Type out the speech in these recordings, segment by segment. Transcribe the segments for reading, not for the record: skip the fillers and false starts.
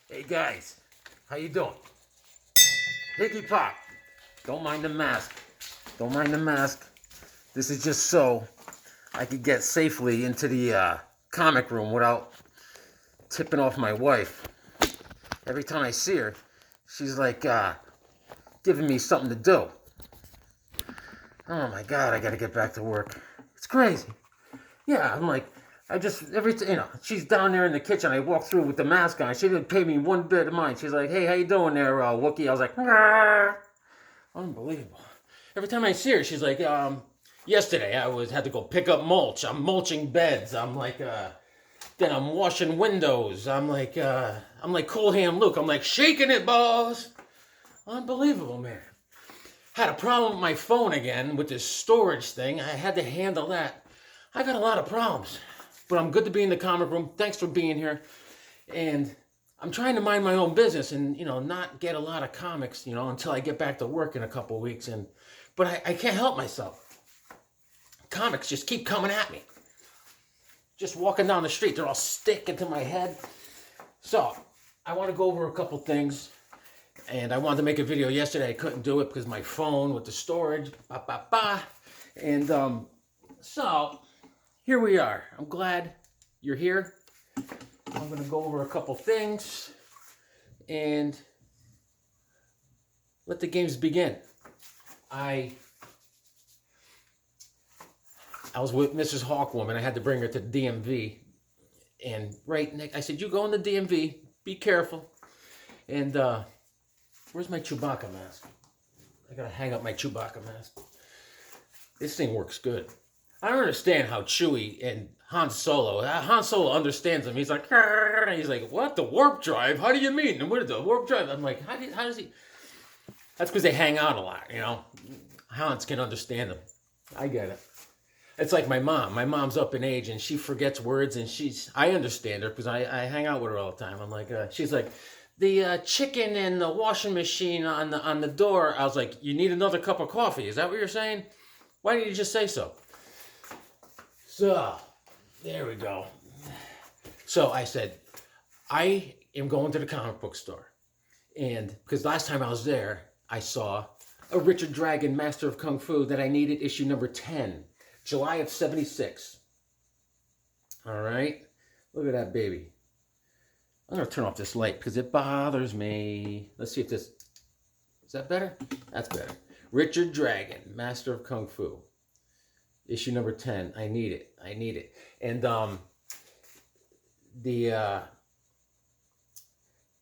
Hey guys, how you doing? Hickey Pop. Don't mind the mask. Don't mind the mask. This is just so I could get safely into the comic room without tipping off my wife. Every time I see her, she's like giving me something to do. Oh my god, I gotta get back to work. It's crazy. Yeah, I'm like, I just she's down there in the kitchen. I walk through with the mask on. She didn't pay me one bit of mind. She's like, "Hey, how you doing there, Wookie?" I was like, "Nah." Unbelievable. Every time I see her, she's like, yesterday I had to go pick up mulch. I'm mulching beds. I'm like, then I'm washing windows. I'm like Cool Hand Luke. I'm like shaking it, boss. Unbelievable, man. Had a problem with my phone again with this storage thing. I had to handle that. I got a lot of problems, but I'm good to be in the comic room. Thanks for being here. And I'm trying to mind my own business and, not get a lot of comics, until I get back to work in a couple of weeks. But I can't help myself. Comics just keep coming at me. Just walking down the street, they're all sticking to my head. So I want to go over a couple things. And I wanted to make a video yesterday. I couldn't do it because my phone with the storage. And so here we are. I'm glad you're here. I'm going to go over a couple things and let the games begin. I was with Mrs. Hawkwoman. I had to bring her to the DMV. And I said, you go in the DMV. Be careful. And where's my Chewbacca mask? I got to hang up my Chewbacca mask. This thing works good. I don't understand how Chewie and Han Solo understands him. He's like, what? The warp drive? How do you mean? And what is the warp drive? I'm like, how does he? That's because they hang out a lot, Hans can understand them. I get it. It's like my mom. My mom's up in age and she forgets words and I understand her because I hang out with her all the time. I'm like, she's like, the chicken and the washing machine on the door. I was like, you need another cup of coffee. Is that what you're saying? Why didn't you just say so? So, there we go. So I said, I am going to the comic book store. And because last time I was there, I saw a Richard Dragon Master of Kung Fu that I needed, issue number 10, July of 76. All right. Look at that baby. I'm going to turn off this light because it bothers me. Let's see if is that better? That's better. Richard Dragon, Master of Kung Fu. Issue number 10. I need it. And the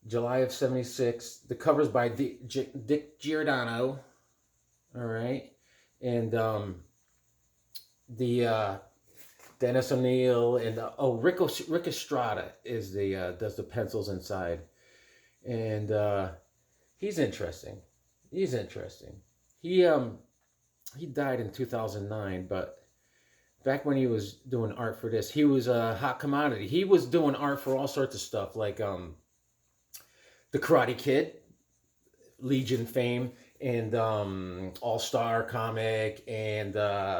July of 76. The cover's by Dick Giordano. All right. And the Dennis O'Neil and Rick Estrada is does the pencils inside. And he's interesting. He died in 2009, but back when he was doing art for this, he was a hot commodity. He was doing art for all sorts of stuff, like The Karate Kid, Legion fame, and All-Star comic, and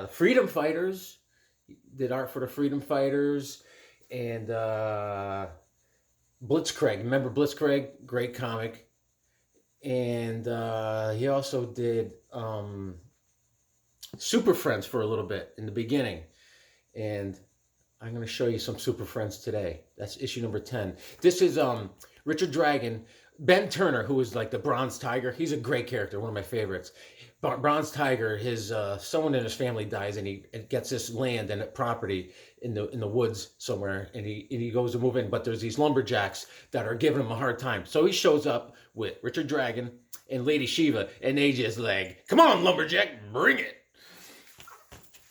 Freedom Fighters. He did art for the Freedom Fighters, and Blitzkrieg. Remember Blitzkrieg? Great comic. And he also did Super Friends for a little bit in the beginning. And I'm going to show you some Super Friends today. That's issue number 10. This is Richard Dragon. Ben Turner, who is like the Bronze Tiger. He's a great character, one of my favorites. Bronze Tiger, someone in his family dies, and he gets this land and property in the woods somewhere, and he goes to move in. But there's these lumberjacks that are giving him a hard time. So he shows up with Richard Dragon and Lady Shiva, and they just like, come on, lumberjack, bring it.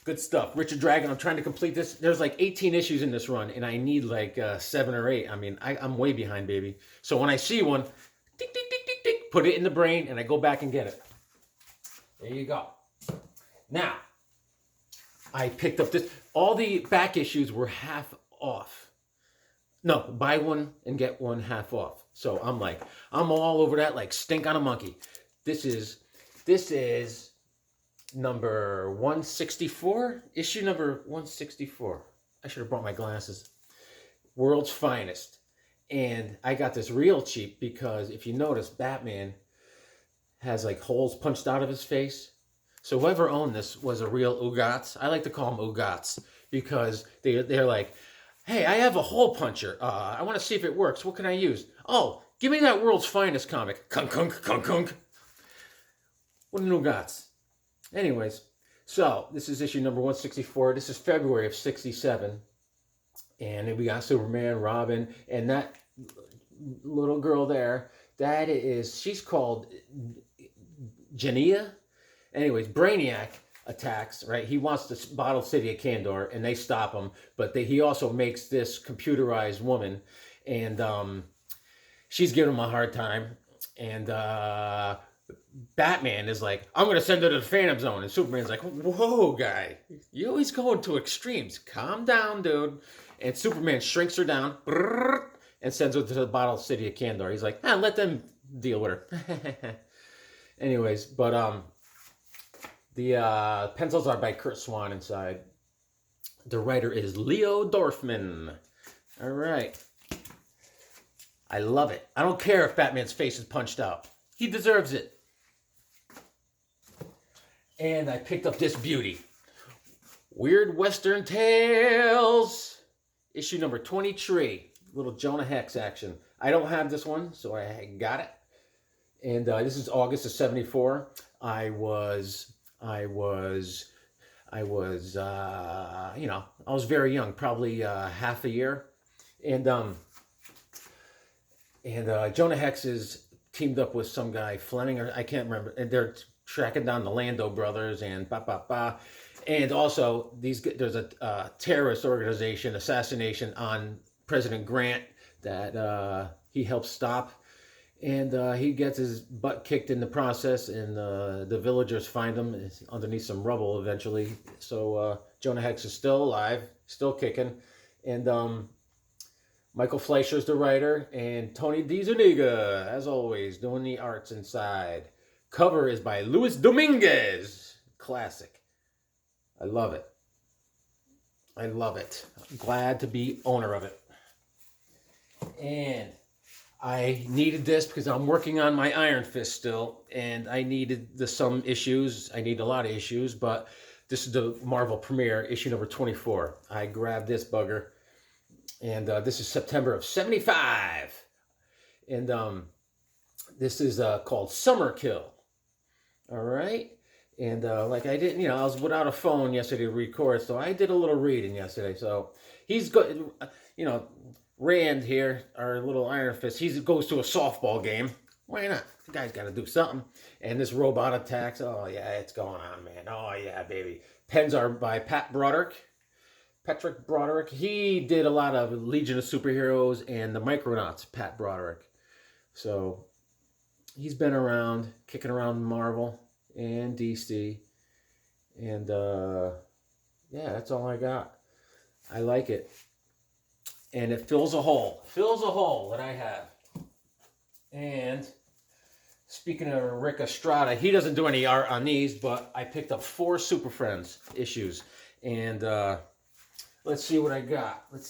Good stuff. Richard Dragon, I'm trying to complete this. There's like 18 issues in this run, and I need like 7 or 8. I mean, I'm way behind, baby. So when I see one, tick, tick, tick, tick, tick, put it in the brain, and I go back and get it. There you go. Now, I picked up this. All the back issues were half off. No, buy one and get one half off. So I'm all over that like stink on a monkey. This is number 164, issue number 164. I should have brought my glasses. World's Finest. And I got this real cheap because if you notice, Batman has like holes punched out of his face. So whoever owned this was a real Ugats. I like to call them Ugats because they're like, hey, I have a hole puncher. I want to see if it works. What can I use? Oh, give me that world's finest comic. Kunk, kunk, kunk, kunk. What an Ugats. Anyways, so this is issue number 164. This is February of 67. And we got Superman, Robin, and that little girl there, she's called Jania. Anyways, Brainiac attacks, right? He wants to bottle City of Kandor, and they stop him. But he also makes this computerized woman, and she's giving him a hard time. And Batman is like, I'm going to send her to the Phantom Zone. And Superman's like, whoa, guy. You always going to extremes. Calm down, dude. And Superman shrinks her down and sends her to the bottle City of Kandor. He's like, let them deal with her. Anyways, but the pencils are by Kurt Swan inside. The writer is Leo Dorfman. All right. I love it. I don't care if Batman's face is punched out. He deserves it. And I picked up this beauty. Weird Western Tales. Issue number 23. Little Jonah Hex action. I don't have this one, so I got it. And this is August of 74. I was very young, probably half a year. And Jonah Hex is teamed up with some guy, Fleming, or I can't remember. And they're tracking down the Lando brothers and And also, there's a terrorist organization assassination on President Grant that he helps stop. And he gets his butt kicked in the process, and the villagers find him underneath some rubble eventually. So Jonah Hex is still alive, still kicking. And Michael Fleischer's the writer, and Tony DiZuniga, as always, doing the arts inside. Cover is by Luis Dominguez. Classic. I love it. I love it. I'm glad to be owner of it. And I needed this because I'm working on my Iron Fist still, and I needed some issues. I need a lot of issues, but this is the Marvel premiere, issue number 24. I grabbed this bugger, and this is September of 75. And this is called Summer Kill. All right? And I was without a phone yesterday to record, so I did a little reading yesterday. So he's good, Rand here, our little Iron Fist, he goes to a softball game. Why not? The guy's got to do something. And this robot attacks. Oh, yeah, it's going on, man. Oh, yeah, baby. Pens are by Patrick Broderick. He did a lot of Legion of Superheroes and the Micronauts, Pat Broderick. So he's been around, kicking around Marvel and DC. And, that's all I got. I like it. And it fills a hole that I have. And speaking of Rick Estrada, he doesn't do any art on these, but I picked up 4 Super Friends issues. And let's see what I got. 31,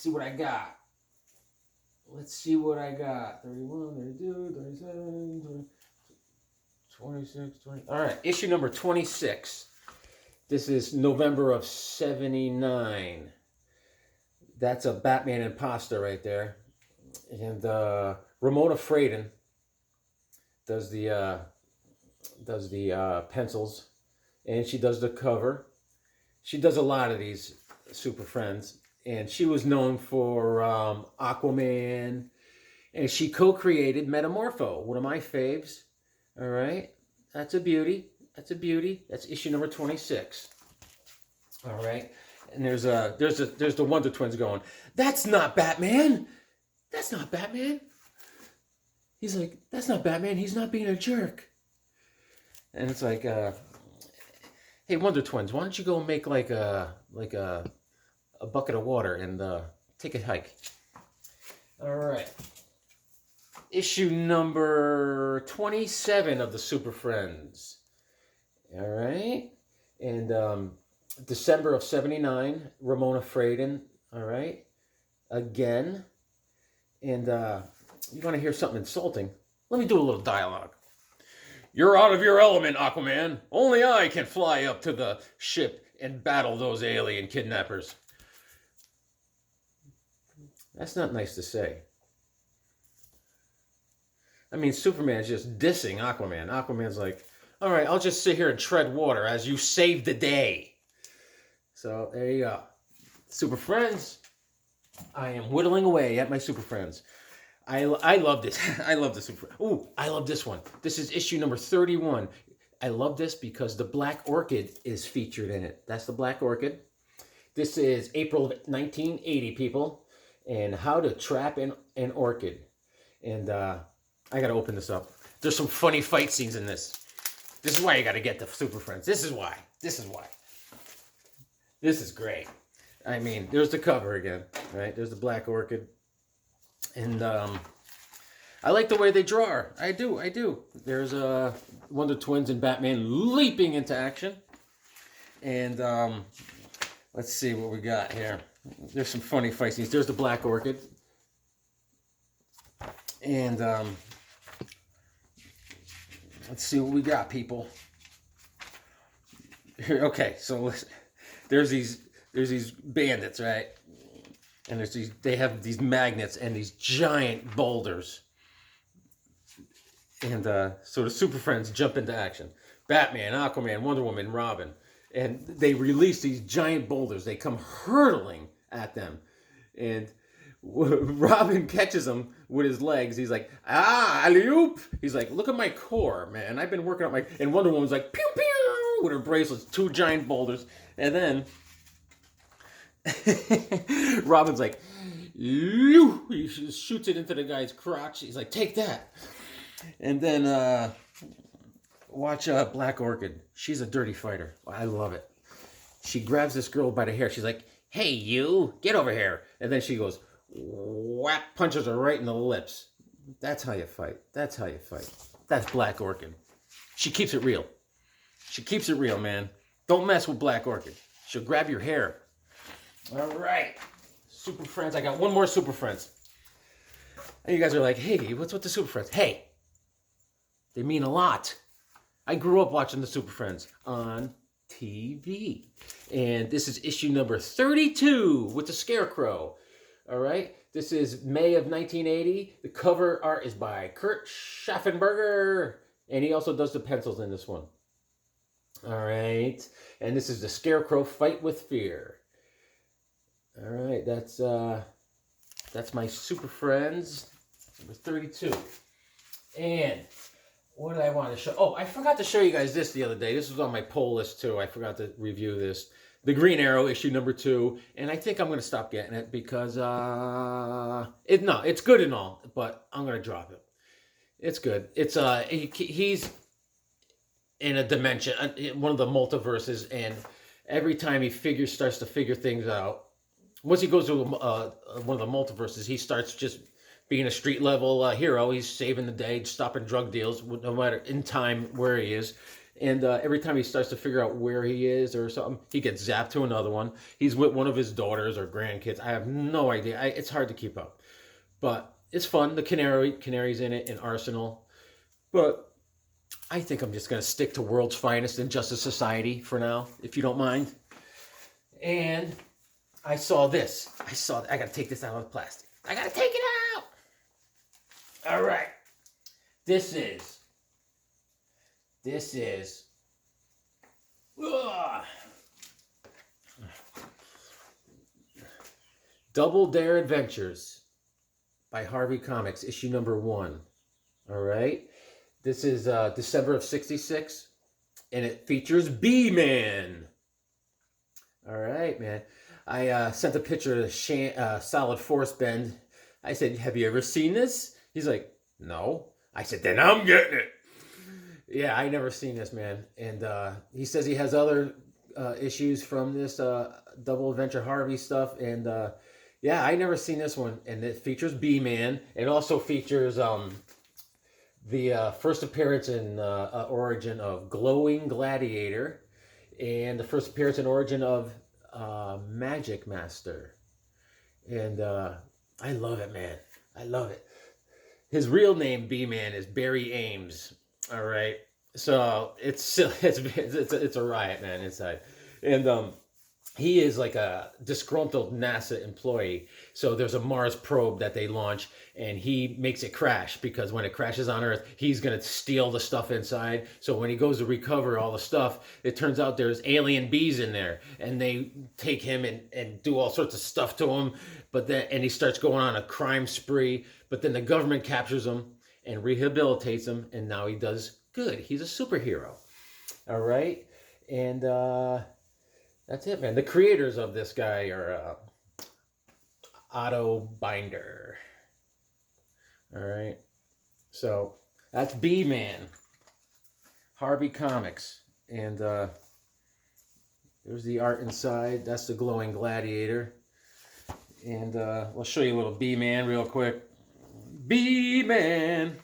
32, 37, 26, 20. All right, issue number 26. This is November of 79. That's a Batman imposter right there. And Ramona Fradon does the pencils, and she does the cover. She does a lot of these Super Friends, and she was known for Aquaman, and she co-created Metamorpho, one of my faves. All right, that's a beauty. That's issue number 26. All right. And there's the Wonder Twins going, that's not Batman. That's not Batman. He's like, that's not Batman. He's not being a jerk. And it's like, hey, Wonder Twins, why don't you go make like a bucket of water and take a hike? All right. Issue number 27 of the Super Friends. All right. And December of 79, Ramona Fradon, all right, again. And you want to hear something insulting? Let me do a little dialogue. You're out of your element, Aquaman. Only I can fly up to the ship and battle those alien kidnappers. That's not nice to say. I mean, Superman's just dissing Aquaman. Aquaman's like, all right, I'll just sit here and tread water as you save the day. So there you go. Super Friends. I am whittling away at my Super Friends. I love this. I love the Super. Ooh, I love this one. This is issue number 31. I love this because the Black Orchid is featured in it. That's the Black Orchid. This is April of 1980, people, and how to trap an orchid. And I got to open this up. There's some funny fight scenes in this. This is why you got to get the Super Friends. This is why. This is why. This is great. I mean, there's the cover again, right? There's the Black Orchid. And I like the way they draw her. I do. There's Wonder Twins and Batman leaping into action. And let's see what we got here. There's some funny fight scenes. There's the Black Orchid. And let's see what we got, people. Here, okay, so listen. There's these bandits, right? And they have these magnets and these giant boulders. And so the Super Friends jump into action. Batman, Aquaman, Wonder Woman, Robin. And they release these giant boulders. They come hurtling at them. And Robin catches them with his legs. He's like, alley-oop. He's like, look at my core, man. I've been working on my... And Wonder Woman's like, pew, pew, with her bracelets, 2 giant boulders. And then... Robin's like, he shoots it into the guy's crotch. He's like, take that. And then watch Black Orchid. She's a dirty fighter. I love it. She grabs this girl by the hair. She's like, hey, you, get over here. And then she goes, whap, punches her right in the lips. That's how you fight. That's how you fight. That's Black Orchid. She keeps it real. She keeps it real, man. Don't mess with Black Orchid. She'll grab your hair. All right, Super Friends. I got one more Super Friends. And you guys are like, hey, what's with the Super Friends? Hey, they mean a lot. I grew up watching the Super Friends on TV. And this is issue number 32 with the Scarecrow. All right, this is May of 1980. The cover art is by Kurt Schaffenberger. And he also does the pencils in this one. All right, and this is the Scarecrow Fight with Fear. All right, that's my Super Friends, number 32. And what did I want to show? Oh, I forgot to show you guys this the other day. This was on my poll list too. I forgot to review this. The Green Arrow, issue number 2. And I think I'm going to stop getting it because, it's good and all, but I'm going to drop it. It's good. It's, he's in a dimension, one of the multiverses, and every time he starts to figure things out, once he goes to one of the multiverses, he starts just being a street level hero. He's saving the day, stopping drug deals, no matter in time where he is. And every time he starts to figure out where he is or something, he gets zapped to another one. He's with one of his daughters or grandkids. I have no idea. It's hard to keep up. But it's fun. The Canary's in it, and Arsenal. But I think I'm just going to stick to World's Finest and Justice Society for now, if you don't mind. And... I saw this. I got to take this out of the plastic. I got to take it out. All right. This is Double Dare Adventures by Harvey Comics, issue number 1. All right. This is December of 66, and it features B-Man. All right, man. I sent a picture of Solid Force Bend. I said, have you ever seen this? He's like, no. I said, then I'm getting it. Yeah, I never seen this, man. And he says he has other issues from this Double Adventure Harvey stuff. And yeah, I never seen this one. And it features B-Man. It also features the first appearance and origin of Glowing Gladiator. And the first appearance and origin of Magic Master. And I love it, man. I love it. His real name, B-Man, is Barry Ames. All right, so it's a riot, man, inside, and he is like a disgruntled NASA employee. So there's a Mars probe that they launch, and he makes it crash because when it crashes on Earth, he's gonna steal the stuff inside. So when he goes to recover all the stuff, it turns out there's alien bees in there, and they take him and do all sorts of stuff to him. And he starts going on a crime spree. But then the government captures him and rehabilitates him, and now he does good. He's a superhero. All right, and that's it, man. The creators of this guy are Otto Binder. All right. So that's B-Man. Harvey Comics. And there's the art inside. That's the glowing gladiator. And I'll show you a little B-Man real quick. B-Man.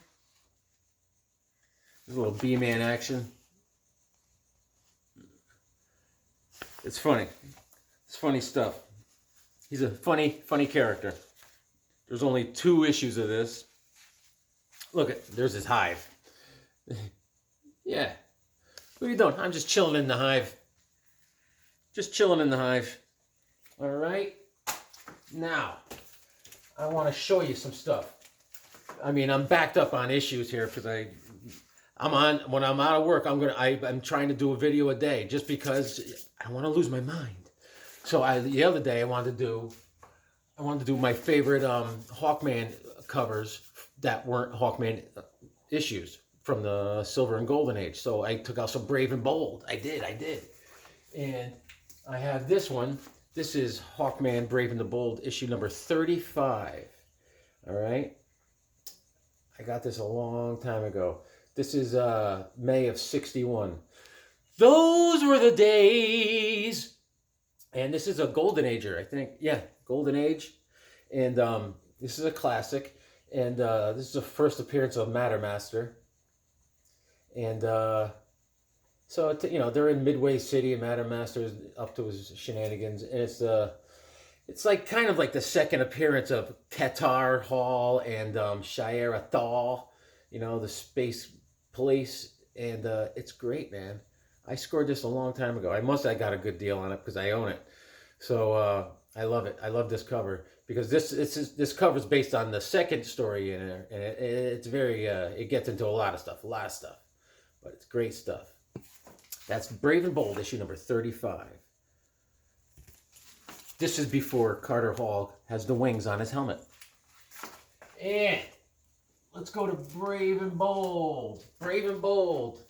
There's a little B-Man action. It's funny. It's funny stuff. He's a funny character. There's only 2 issues of this. Look at, there's his hive. Yeah. What are you doing? I'm just chilling in the hive. Just chilling in the hive. All right. Now, I want to show you some stuff. I mean, I'm backed up on issues here because when I'm out of work, I'm trying to do a video a day just because I want to lose my mind. So the other day I wanted to do my favorite Hawkman covers that weren't Hawkman issues from the Silver and Golden Age. So I took out some Brave and Bold. I did. And I have this one. This is Hawkman Brave and the Bold issue number 35. All right. I got this a long time ago. This is May of '61. Those were the days. And this is a Golden Ager, I think. Yeah, Golden Age. And this is a classic. And this is the first appearance of Mattermaster. And so, they're in Midway City, and Mattermaster is up to his shenanigans. And it's like kind of like the second appearance of Qatar Hall and Shire Athal, the space police. And it's great, man. I scored this a long time ago. I got a good deal on it because I own it. So I love it. I love this cover because this cover is based on the second story in there, and it's very it gets into a lot of stuff, but it's great stuff. That's Brave and Bold issue number 35. This is before Carter Hall has the wings on his helmet. And let's go to Brave and Bold. Brave and Bold.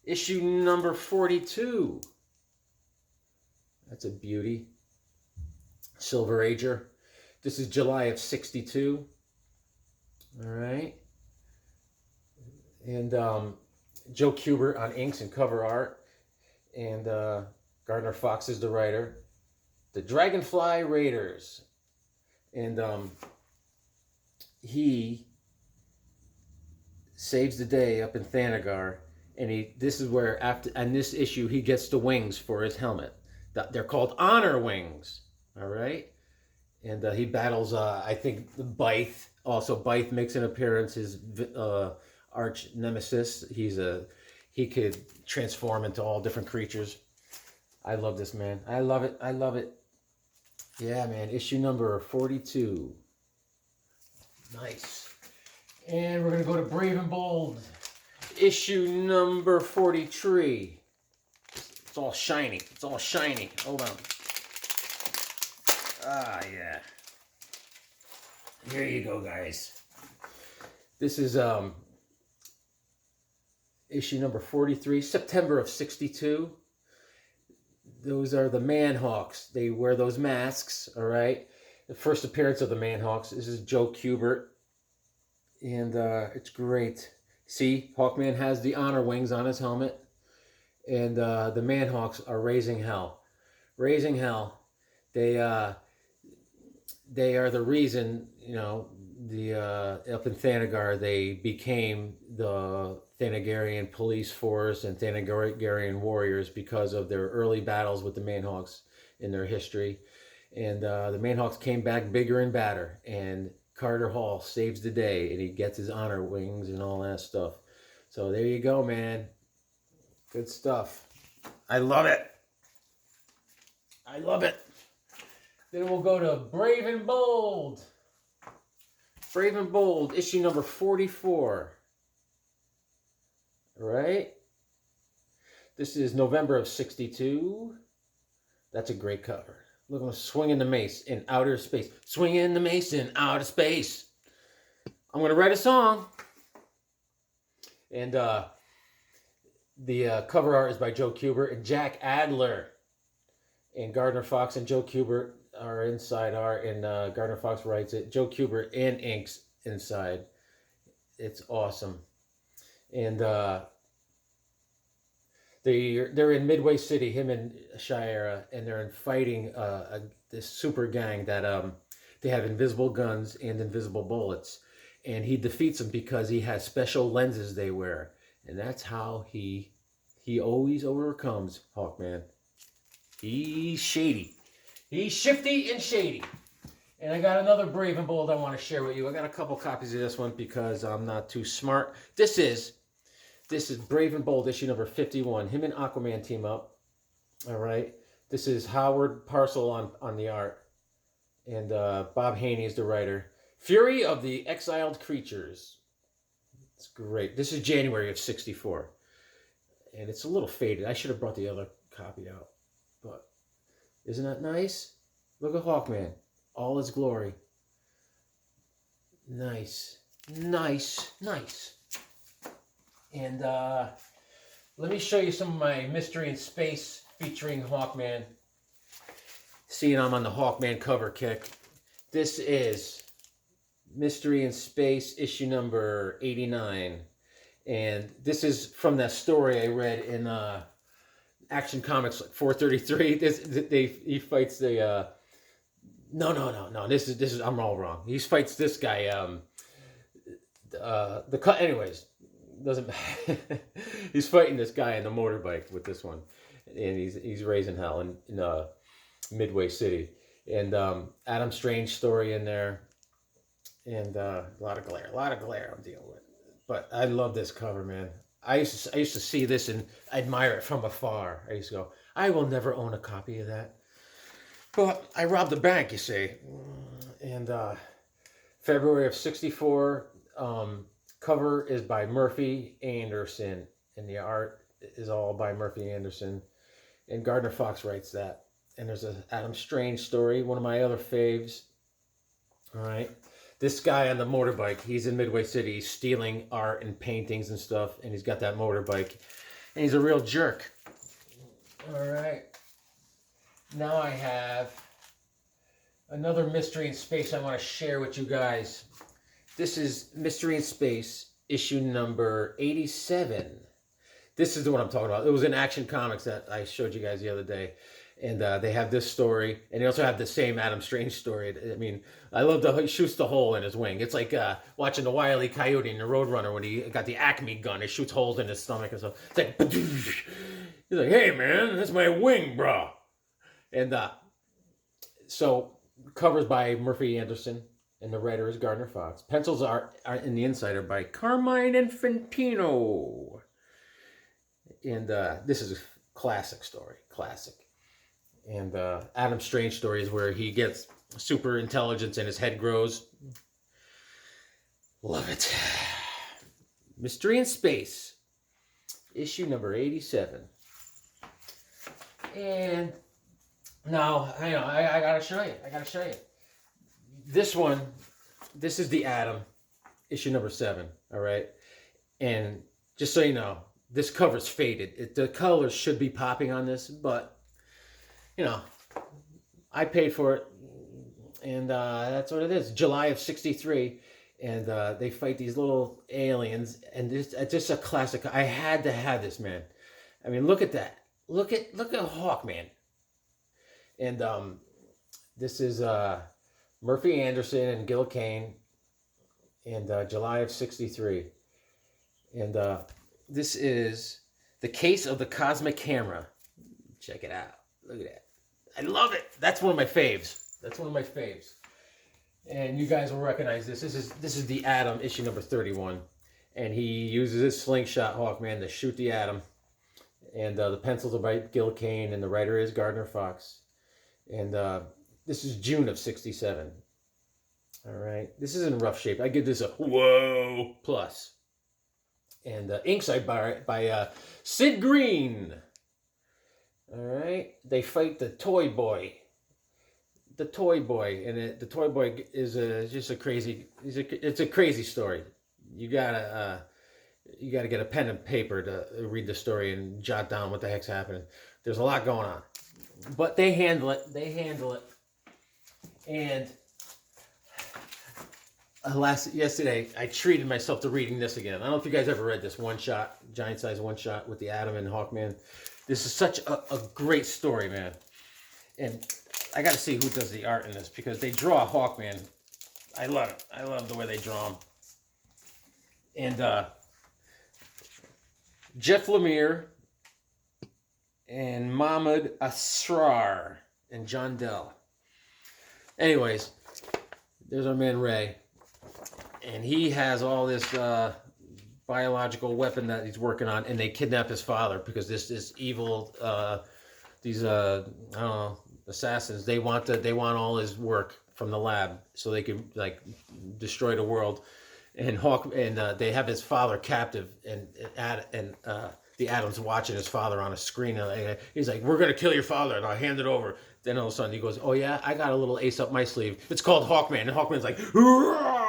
Issue number 42. That's a beauty. Silver Ager. This is July of '62. All right. And Joe Kubert on inks and cover art. And Gardner Fox is the writer. The Dragonfly Raiders. And he saves the day up in Thanagar. And this is where, on this issue, he gets the wings for his helmet. They're called honor wings. All right? And he battles, I think, the Bythe. Also, Bythe makes an appearance, his arch nemesis. He could transform into all different creatures. I love this, man. I love it. Yeah, man. Issue number 42. Nice. And we're going to go to Brave and Bold. Issue number 43. It's all shiny. Hold on. Ah, yeah. Here you go, guys. This is issue number 43, September of '62. Those are the Manhawks. They wear those masks, all right? The first appearance of the Manhawks. This is Joe Kubert. And it's great. See, Hawkman has the honor wings on his helmet. And the Manhawks are raising hell. Raising hell. They are the reason, up in Thanagar, they became the Thanagarian police force and Thanagarian warriors because of their early battles with the Manhawks in their history. And the Manhawks came back bigger and badder. And Carter Hall saves the day, and he gets his honor wings and all that stuff. So there you go, man. Good stuff. I love it. I love it. Then we'll go to Brave and Bold. Brave and Bold, issue number 44. All right. This is November of 62. That's a great cover. Look at him swinging the mace in outer space. Swinging the mace in outer space. I'm going to write a song. And the cover art is by Joe Kubert and Jack Adler. And Gardner Fox and Joe Kubert are inside art. And Gardner Fox writes it. Joe Kubert and inks inside. It's awesome. And they're in Midway City, him and Shira, and they're fighting this super gang that they have invisible guns and invisible bullets, and he defeats them because he has special lenses they wear, and that's how he always overcomes Hawkman. He's shady, he's shifty and shady. And I got another Brave and Bold I want to share with you. I got a couple copies of this one because I'm not too smart. This is Brave and Bold, issue number 51. Him and Aquaman team up. All right. This is Howard Parcel on the art. And Bob Haney is the writer. Fury of the Exiled Creatures. It's great. This is January of 64. And it's a little faded. I should have brought the other copy out. But isn't that nice? Look at Hawkman. All his glory. Nice. Nice. Nice. And let me show you some of my Mystery in Space featuring Hawkman. Seeing I'm on the Hawkman cover kick. This is Mystery in Space, issue number 89. And this is from that story I read in Action Comics 433. He fights the... No. This is I'm all wrong. He fights this guy. Anyways. Doesn't he's fighting this guy in the motorbike with this one, and he's raising hell in Midway City, and Adam Strange story in there, and a lot of glare I'm dealing with, but I love this cover, man. I used to see this and admire it from afar. I used to go, I will never own a copy of that, but I robbed the bank, you see. And February of 64. Cover is by Murphy Anderson, and the art is all by Murphy Anderson, and Gardner Fox writes that. And there's an Adam Strange story, one of my other faves. All right, this guy on the motorbike, he's in Midway City, he's stealing art and paintings and stuff, and he's got that motorbike, and he's a real jerk. All right, now I have another Mystery in Space I want to share with you guys. This is Mystery in Space, issue number 87. This is the one I'm talking about. It was in Action Comics that I showed you guys the other day. And they have this story. And they also have the same Adam Strange story. I mean, I love he shoots the hole in his wing. It's like watching the Wile E. Coyote in the Roadrunner when he got the Acme gun. He shoots holes in his stomach and stuff. It's like, he's like, hey, man, that's my wing, bro. And so, covers by Murphy Anderson. And the writer is Gardner Fox. Pencils are in the inside are by Carmine Infantino. And this is a classic story. Classic. And Adam Strange story is where he gets super intelligence and his head grows. Love it. Mystery in Space. Issue number 87. And now, I gotta show you. This one, this is the Atom, issue number 7, all right? And just so you know, this cover's faded. The colors should be popping on this, but, I paid for it, and that's what it is. July of 63, and they fight these little aliens, and it's just a classic. I had to have this, man. I mean, look at that. Look at Hawkman. And this is... Murphy Anderson and Gil Kane, and July of 63. And this is The Case of the Cosmic Camera. Check it out. Look at that. I love it. That's one of my faves. And you guys will recognize this. This is the Atom, issue number 31. And he uses his slingshot Hawkman to shoot the Atom. And the pencils are by Gil Kane, and the writer is Gardner Fox. And this is June of '67. All right. This is in rough shape. I give this a whoa plus. And inksight by Sid Green. All right. They fight the Toy Boy. The Toy Boy, and the Toy Boy is just a crazy. It's a crazy story. You gotta get a pen and paper to read the story and jot down what the heck's happening. There's a lot going on, but they handle it. And yesterday, I treated myself to reading this again. I don't know if you guys ever read this one-shot, giant-size one-shot with the Atom and Hawkman. This is such a great story, man. And I got to see who does the art in this, because they draw Hawkman. I love it. I love the way they draw him. And Jeff Lemire and Mahmoud Asrar and John Dell. Anyways, there's our man Ray. And he has all this biological weapon that he's working on, and they kidnap his father because this evil, these I don't know, assassins. They want all his work from the lab so they can like destroy the world. And they have his father captive, and the Atom's watching his father on a screen. And he's like, "We're gonna kill your father," and I'll hand it over. Then all of a sudden he goes, "Oh yeah, I got a little ace up my sleeve. It's called Hawkman." And Hawkman's like, "Hurrah!"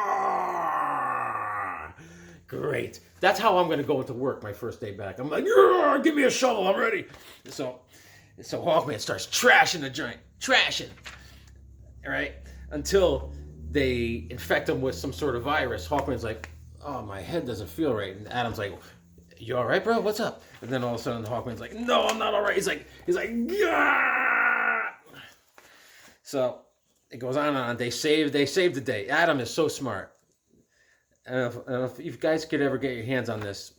Great. That's how I'm gonna go into work my first day back. I'm like, "Give me a shovel, I'm ready." So Hawkman starts trashing the joint, all right, until they infect him with some sort of virus. Hawkman's like, "Oh, my head doesn't feel right," and Adam's like, "You all right, bro? What's up?" And then all of a sudden, Hawkman's like, "No, I'm not all right." He's like, Gah! So it goes on and on. They save the day. Atom is so smart. And if you guys could ever get your hands on this,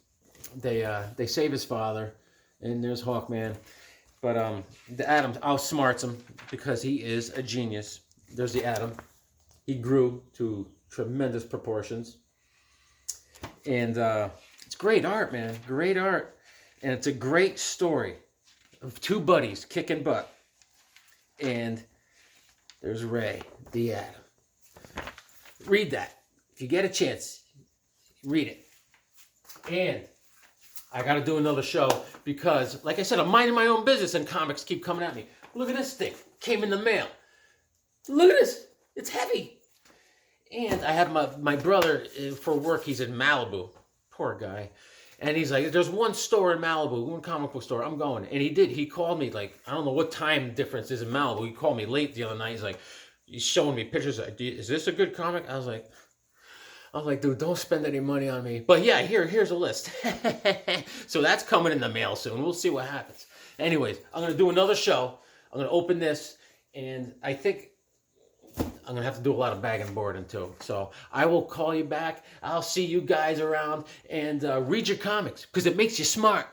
they save his father, and there's Hawkman. But the Atom outsmarts him because he is a genius. There's the Atom. He grew to tremendous proportions. And it's great art, man. Great art. And it's a great story of two buddies kicking butt. And there's Ray, the Atom. Read that. If you get a chance, read it. And I got to do another show because, like I said, I'm minding my own business and comics keep coming at me. Look at this thing. Came in the mail. Look at this. It's heavy. And I have my brother for work. He's in Malibu. Poor guy. And he's like, "There's one store in Malibu, one comic book store. I'm going." And he did. He called me like, I don't know what time difference is in Malibu. He called me late the other night. He's showing me pictures. Is this a good comic? I was like, "Dude, don't spend any money on me." But yeah, here's a list. So that's coming in the mail soon. We'll see what happens. Anyways, I'm going to do another show. I'm going to open this, and I think I'm going to have to do a lot of bag and boarding too. So I will call you back. I'll see you guys around, and read your comics because it makes you smart.